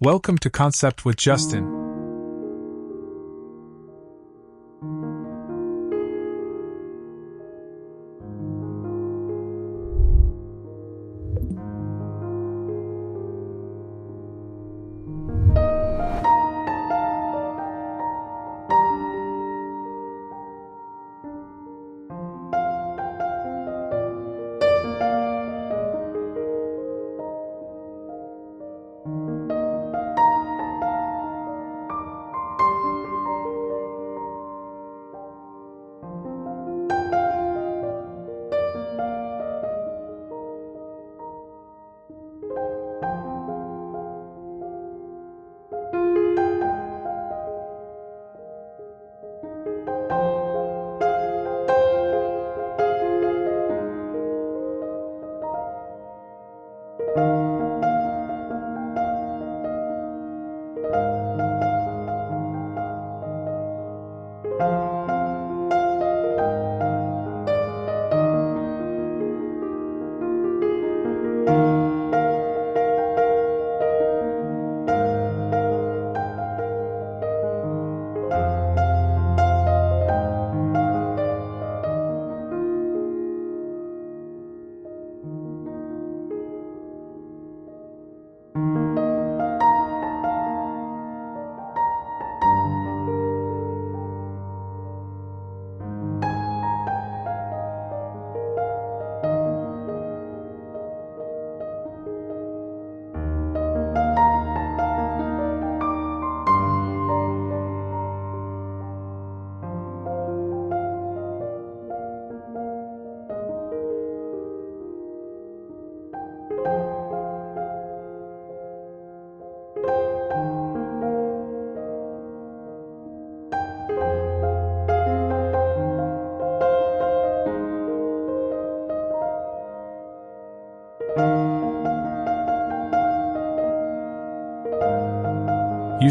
Welcome to Concept with Justin.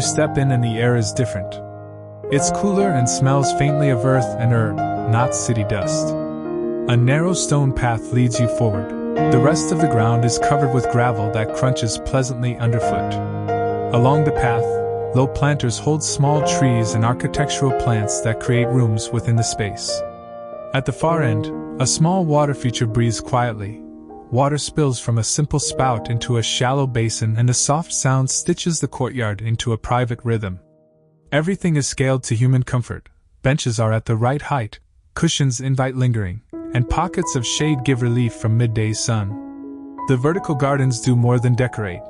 You step in and the air is different. It's cooler and smells faintly of earth and herb, not city dust. A narrow stone path leads you forward. The rest of the ground is covered with gravel that crunches pleasantly underfoot. Along the path, low planters hold small trees and architectural plants that create rooms within the space. At the far end, a small water feature breathes quietly. Water spills from a simple spout into a shallow basin and a soft sound stitches the courtyard into a private rhythm. Everything is scaled to human comfort. Benches are at the right height, cushions invite lingering, and pockets of shade give relief from midday sun. The vertical gardens do more than decorate.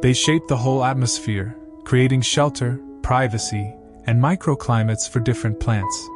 They shape the whole atmosphere, creating shelter, privacy, and microclimates for different plants.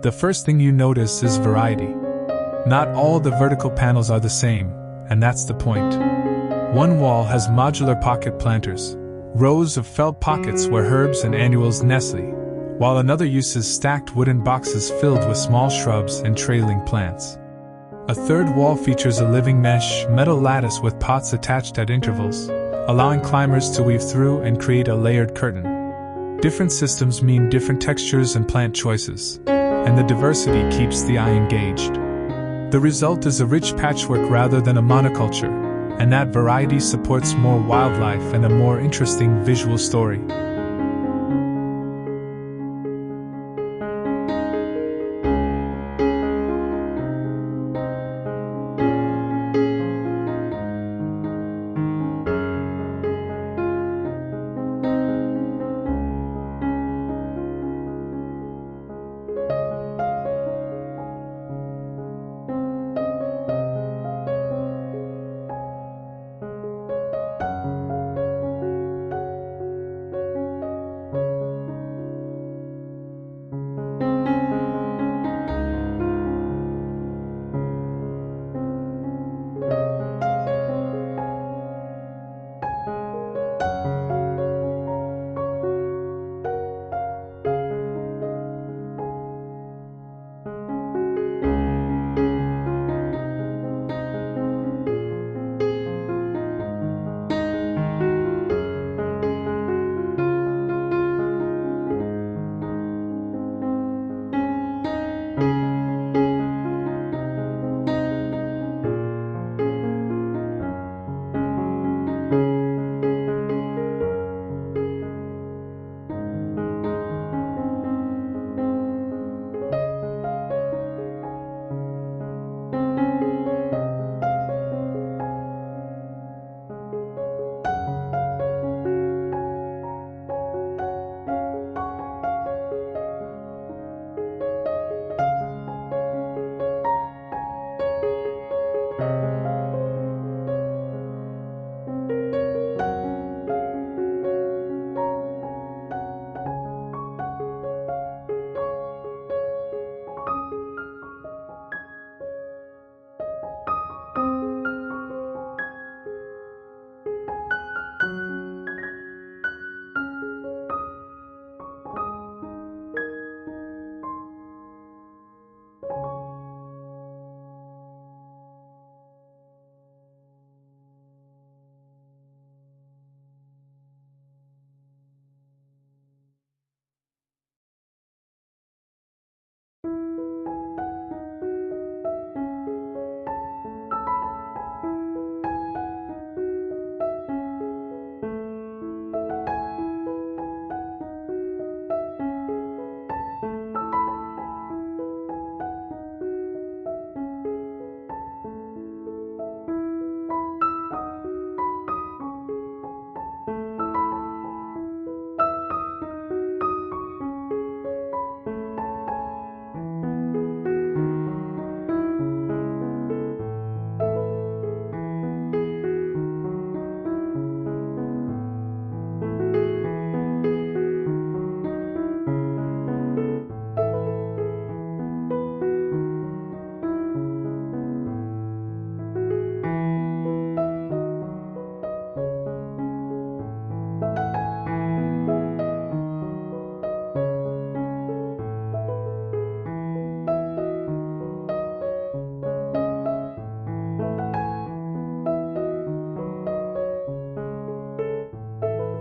The first thing you notice is variety. Not all the vertical panels are the same, and that's the point. One wall has modular pocket planters, rows of felt pockets where herbs and annuals nestle, while another uses stacked wooden boxes filled with small shrubs and trailing plants. A third wall features a living mesh metal lattice with pots attached at intervals, allowing climbers to weave through and create a layered curtain. Different systems mean different textures and plant choices, and the diversity keeps the eye engaged. The result is a rich patchwork rather than a monoculture, and that variety supports more wildlife and a more interesting visual story.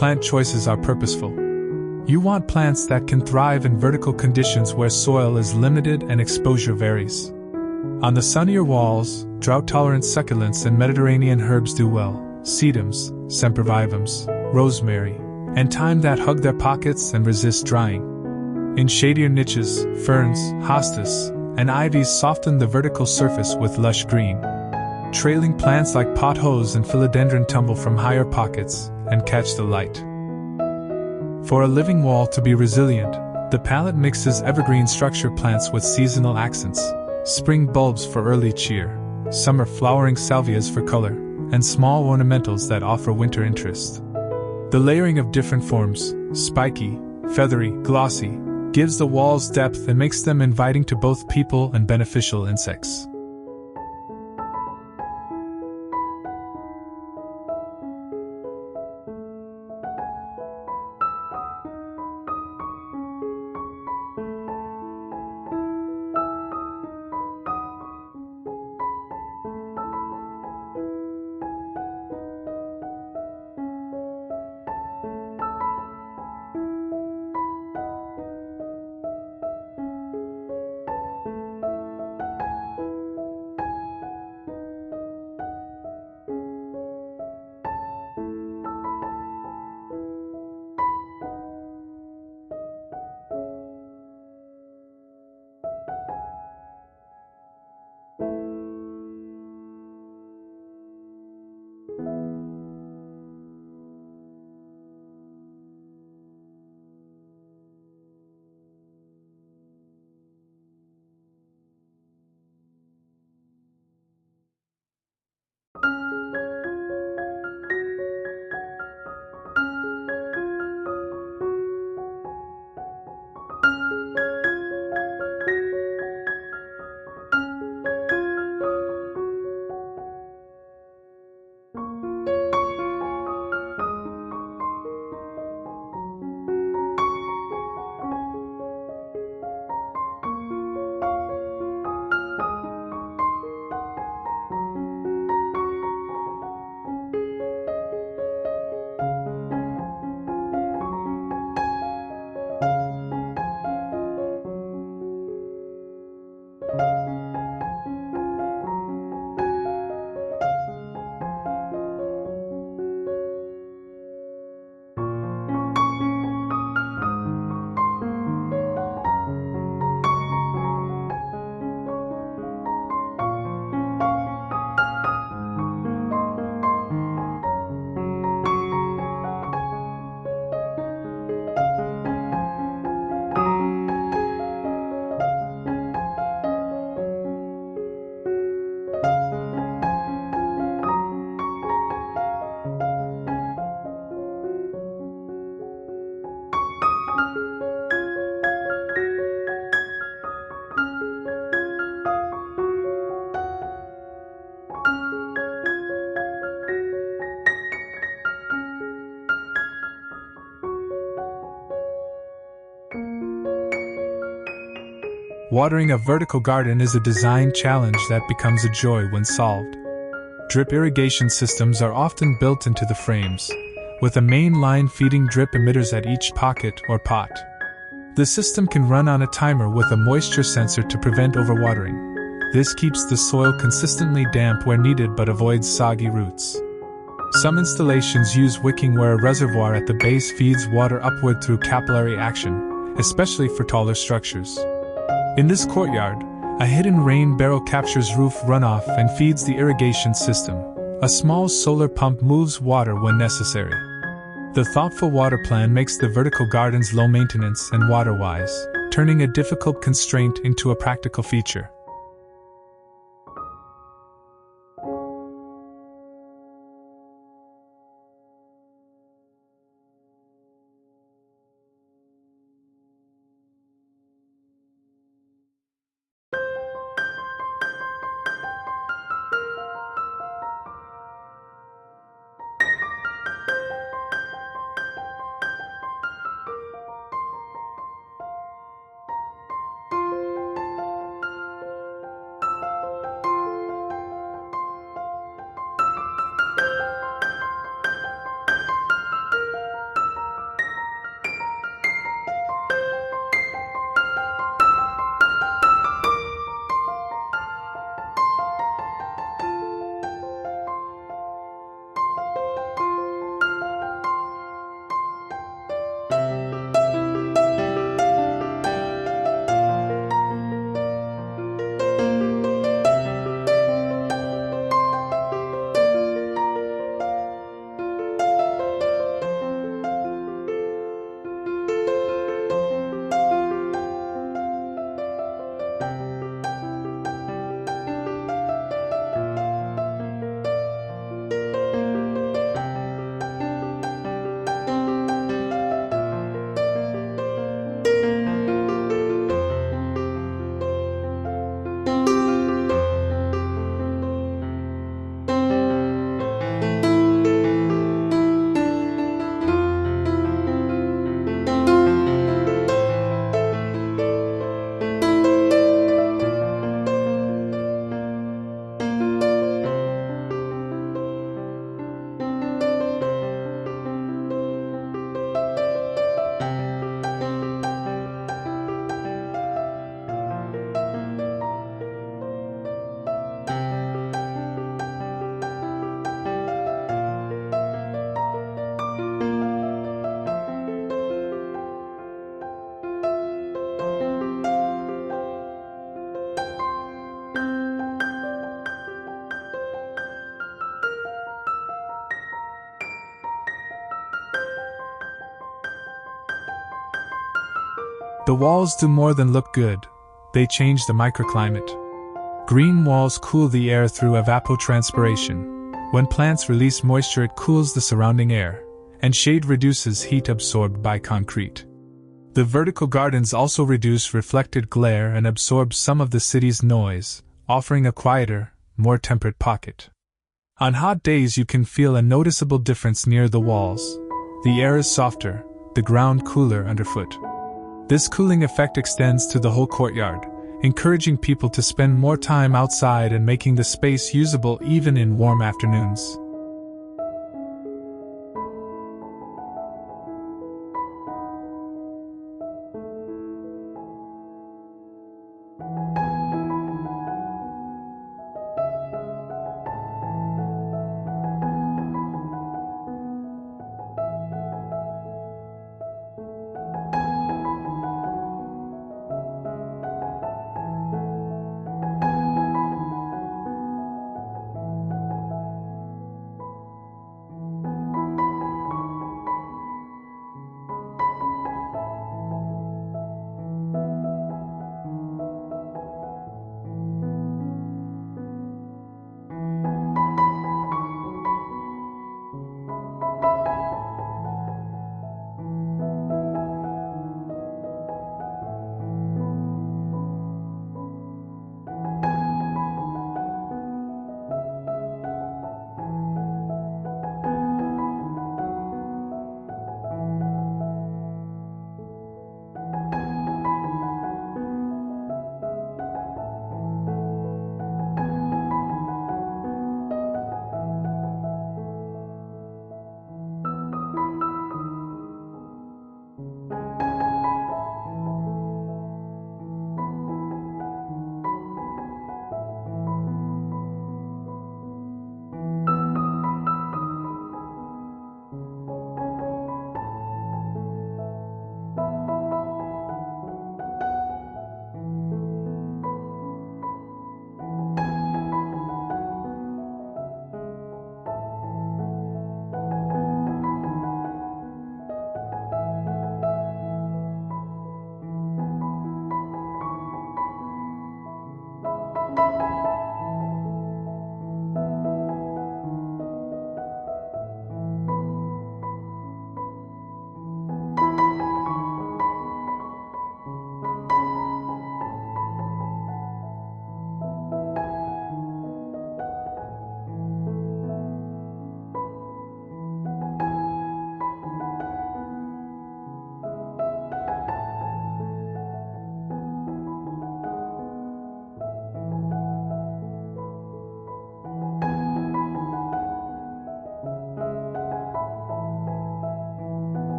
Plant choices are purposeful. You want plants that can thrive in vertical conditions where soil is limited and exposure varies. On the sunnier walls, drought-tolerant succulents and Mediterranean herbs do well: sedums, sempervivums, rosemary, and thyme that hug their pockets and resist drying. In shadier niches, ferns, hostas, and ivies soften the vertical surface with lush green. Trailing plants like pothos and philodendron tumble from higher pockets and catch the light. For a living wall to be resilient, the palette mixes evergreen structure plants with seasonal accents: spring bulbs for early cheer, summer flowering salvias for color, and small ornamentals that offer winter interest. The layering of different forms, spiky, feathery, glossy, gives the walls depth and makes them inviting to both people and beneficial insects. Watering a vertical garden is a design challenge that becomes a joy when solved. Drip irrigation systems are often built into the frames, with a main line feeding drip emitters at each pocket or pot. The system can run on a timer with a moisture sensor to prevent overwatering. This keeps the soil consistently damp where needed but avoids soggy roots. Some installations use wicking where a reservoir at the base feeds water upward through capillary action, especially for taller structures. In this courtyard, a hidden rain barrel captures roof runoff and feeds the irrigation system. A small solar pump moves water when necessary. The thoughtful water plan makes the vertical gardens low maintenance and water-wise, turning a difficult constraint into a practical feature. The walls do more than look good, they change the microclimate. Green walls cool the air through evapotranspiration. When plants release moisture, it cools the surrounding air, and shade reduces heat absorbed by concrete. The vertical gardens also reduce reflected glare and absorb some of the city's noise, offering a quieter, more temperate pocket. On hot days, you can feel a noticeable difference near the walls. The air is softer, the ground cooler underfoot. This cooling effect extends to the whole courtyard, encouraging people to spend more time outside and making the space usable even in warm afternoons.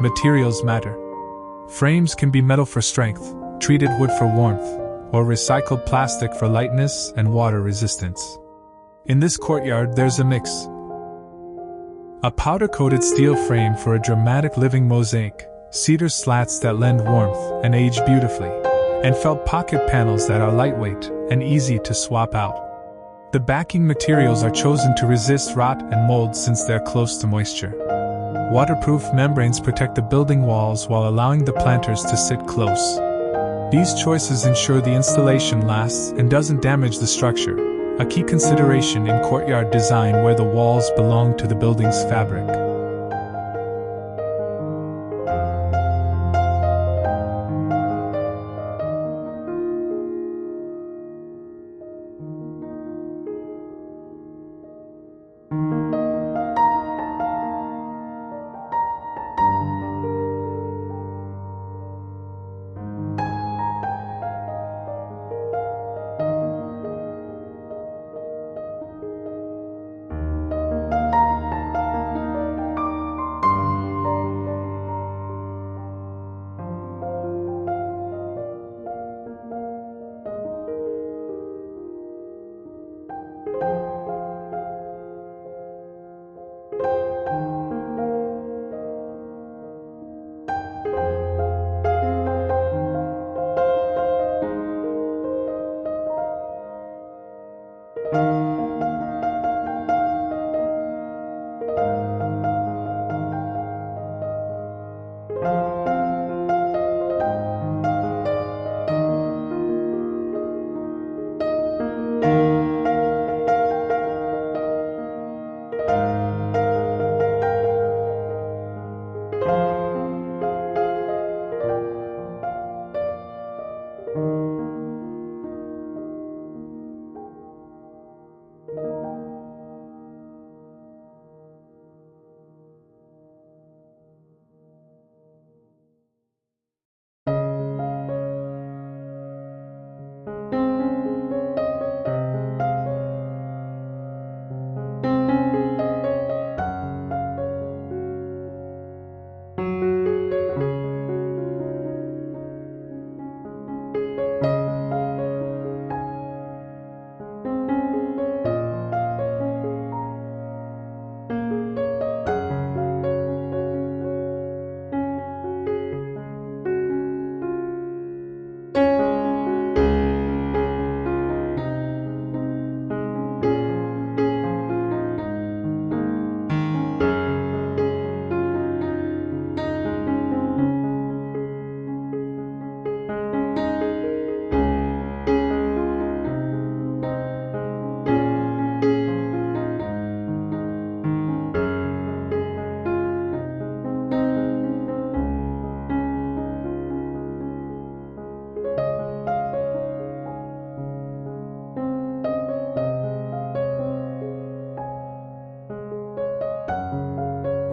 Materials matter. Frames can be metal for strength, treated wood for warmth, or recycled plastic for lightness and water resistance. In this courtyard, there's a mix. A powder-coated steel frame for a dramatic living mosaic, cedar slats that lend warmth and age beautifully, and felt pocket panels that are lightweight and easy to swap out. The backing materials are chosen to resist rot and mold since they're close to moisture. Waterproof membranes protect the building walls while allowing the planters to sit close. These choices ensure the installation lasts and doesn't damage the structure, a key consideration in courtyard design where the walls belong to the building's fabric.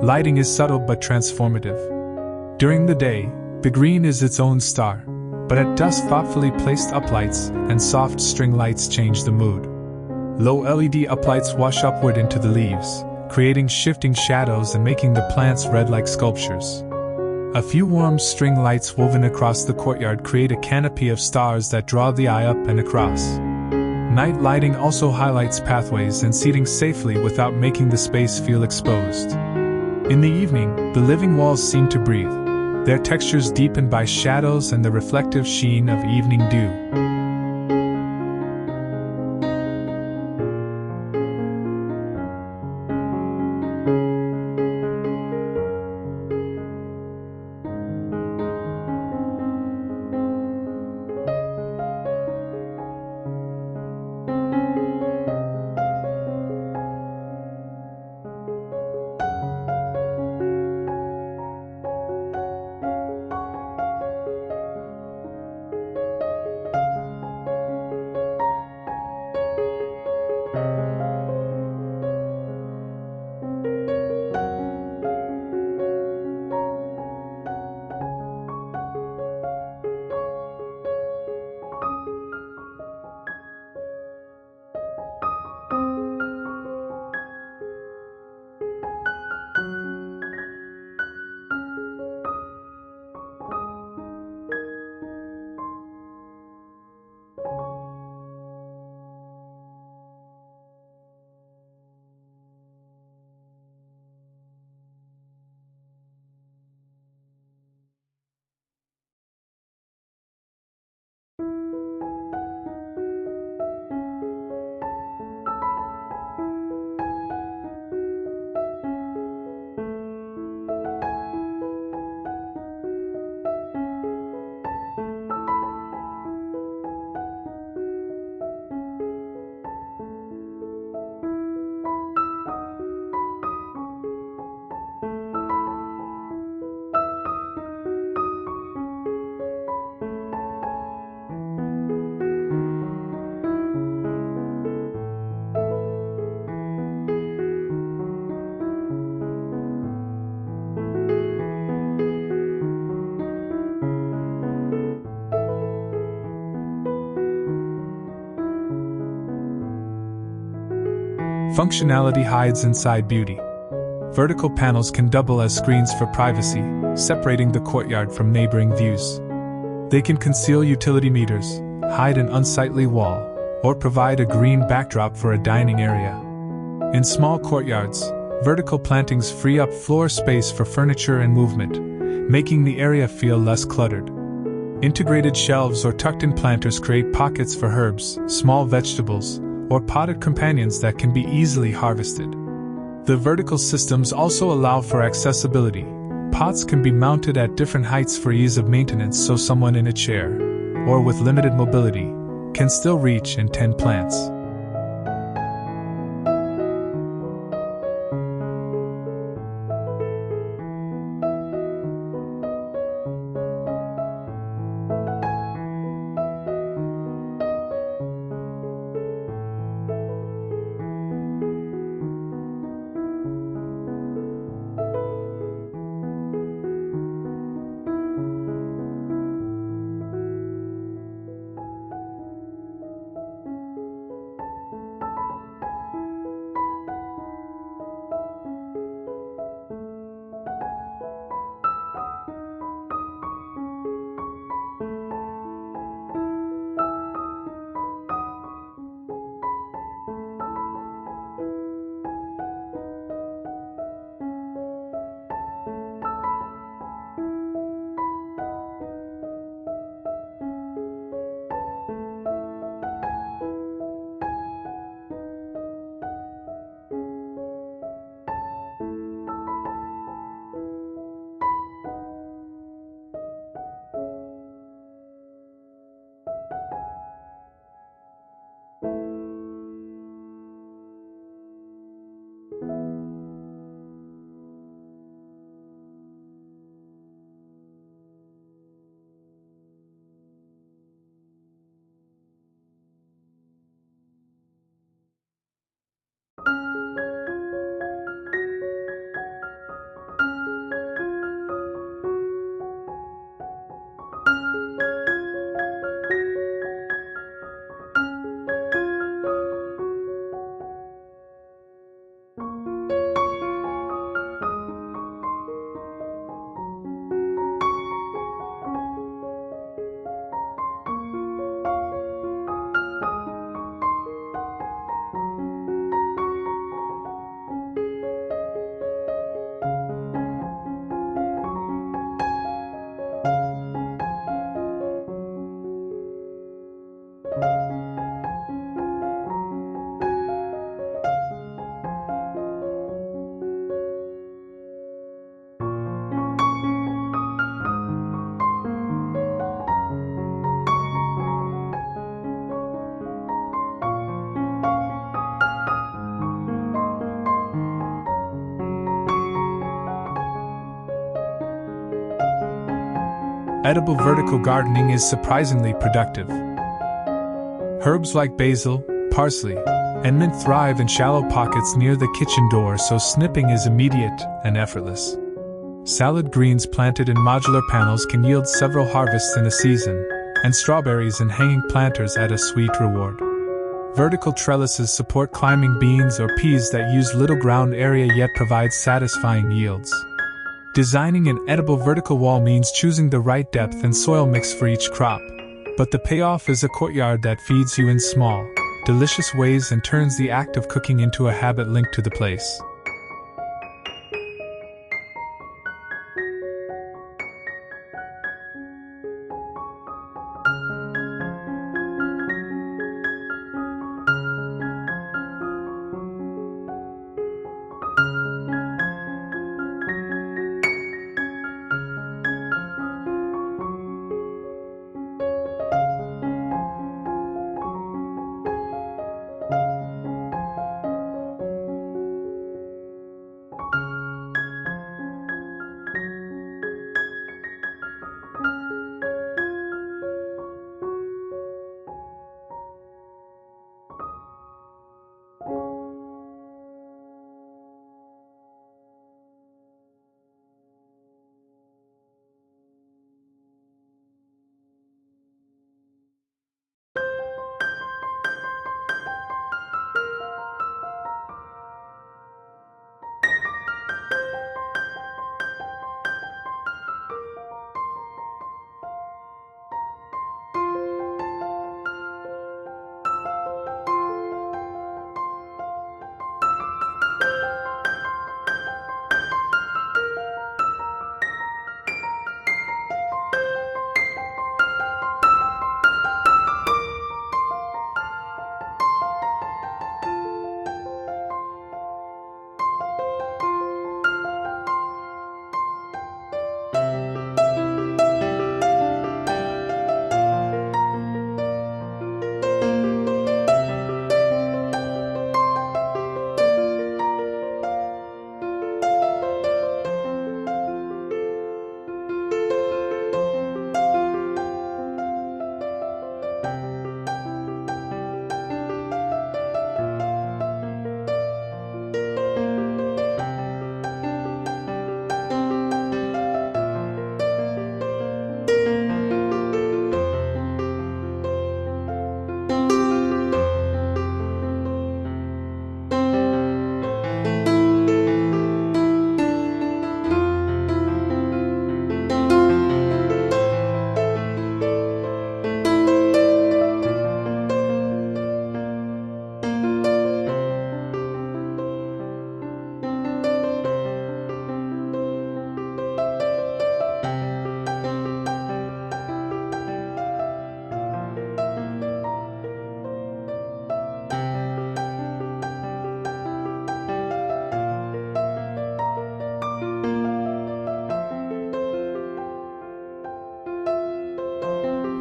Lighting is subtle but transformative. During the day, the green is its own star, but at dusk thoughtfully placed uplights and soft string lights change the mood. Low LED uplights wash upward into the leaves, creating shifting shadows and making the plants red like sculptures. A few warm string lights woven across the courtyard create a canopy of stars that draw the eye up and across. Night lighting also highlights pathways and seating safely without making the space feel exposed. In the evening, the living walls seem to breathe, their textures deepened by shadows and the reflective sheen of evening dew. Functionality hides inside beauty. Vertical panels can double as screens for privacy, separating the courtyard from neighboring views. They can conceal utility meters, hide an unsightly wall, or provide a green backdrop for a dining area. In small courtyards, vertical plantings free up floor space for furniture and movement, making the area feel less cluttered. Integrated shelves or tucked-in planters create pockets for herbs, small vegetables, or potted companions that can be easily harvested. The vertical systems also allow for accessibility. Pots can be mounted at different heights for ease of maintenance, so someone in a chair, or with limited mobility, can still reach and tend plants. edible vertical gardening is surprisingly productive. Herbs like basil, parsley, and mint thrive in shallow pockets near the kitchen door, so snipping is immediate and effortless. Salad greens planted in modular panels can yield several harvests in a season, and strawberries in hanging planters add a sweet reward. Vertical trellises support climbing beans or peas that use little ground area yet provide satisfying yields. Designing an edible vertical wall means choosing the right depth and soil mix for each crop, but the payoff is a courtyard that feeds you in small, delicious ways and turns the act of cooking into a habit linked to the place.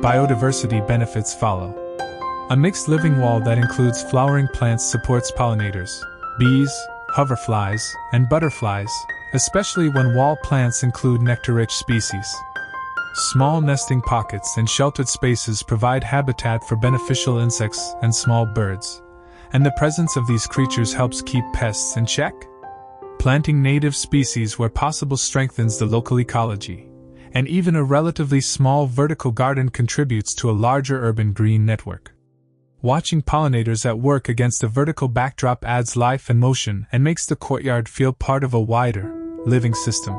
Biodiversity benefits follow. A mixed living wall that includes flowering plants supports pollinators, bees, hoverflies, and butterflies, especially when wall plants include nectar-rich species. Small nesting pockets and sheltered spaces provide habitat for beneficial insects and small birds, and the presence of these creatures helps keep pests in check. Planting native species where possible strengthens the local ecology, and even a relatively small vertical garden contributes to a larger urban green network. Watching pollinators at work against a vertical backdrop adds life and motion and makes the courtyard feel part of a wider, living system.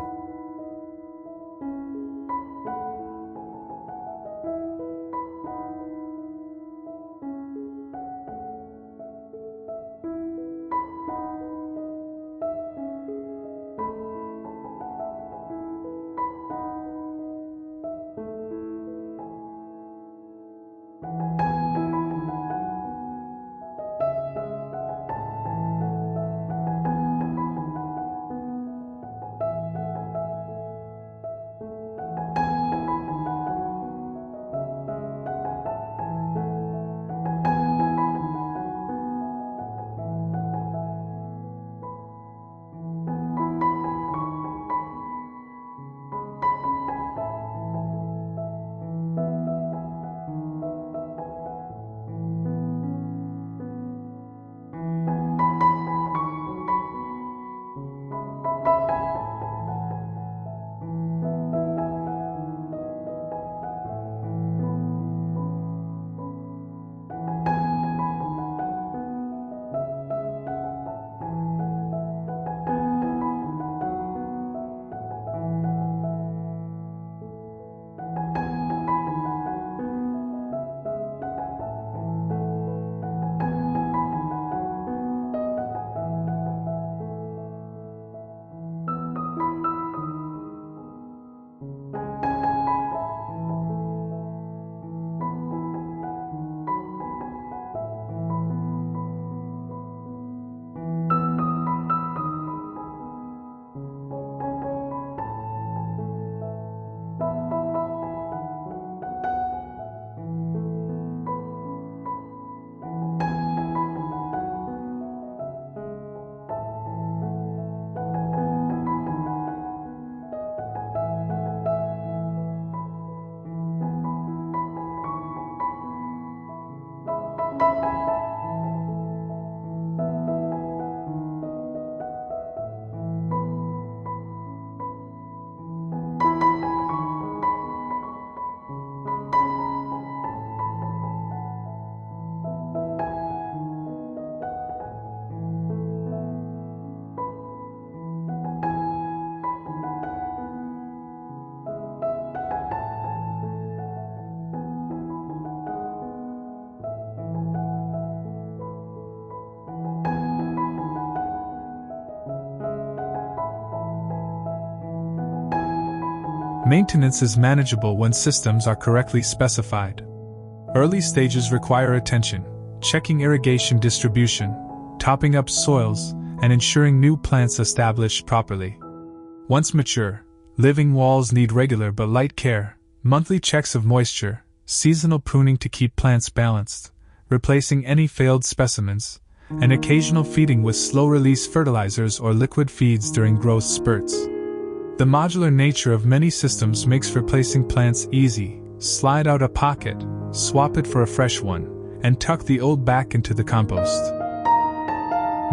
Maintenance is manageable when systems are correctly specified. Early stages require attention, checking irrigation distribution, topping up soils, and ensuring new plants establish properly. Once mature, living walls need regular but light care, monthly checks of moisture, seasonal pruning to keep plants balanced, replacing any failed specimens, and occasional feeding with slow-release fertilizers or liquid feeds during growth spurts. The modular nature of many systems makes replacing plants easy. Slide out a pocket, swap it for a fresh one, and tuck the old back into the compost.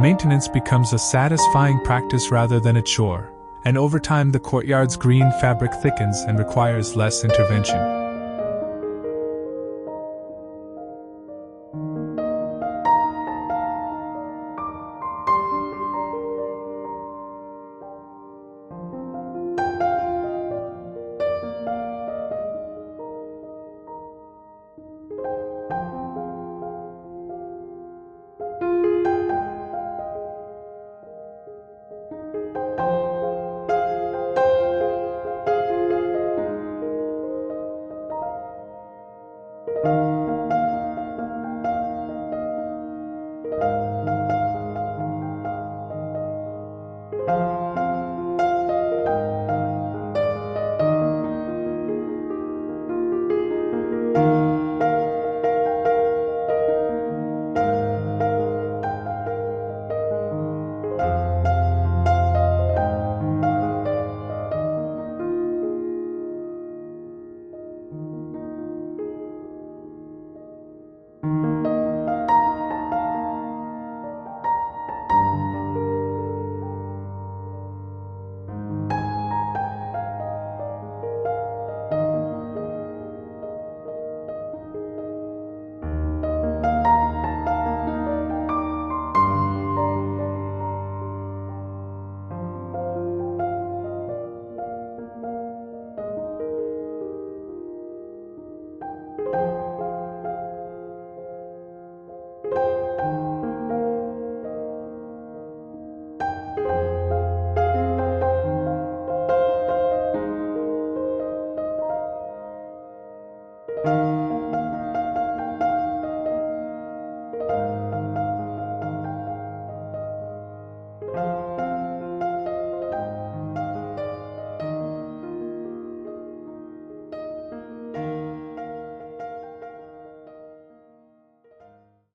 Maintenance becomes a satisfying practice rather than a chore, and over time the courtyard's green fabric thickens and requires less intervention.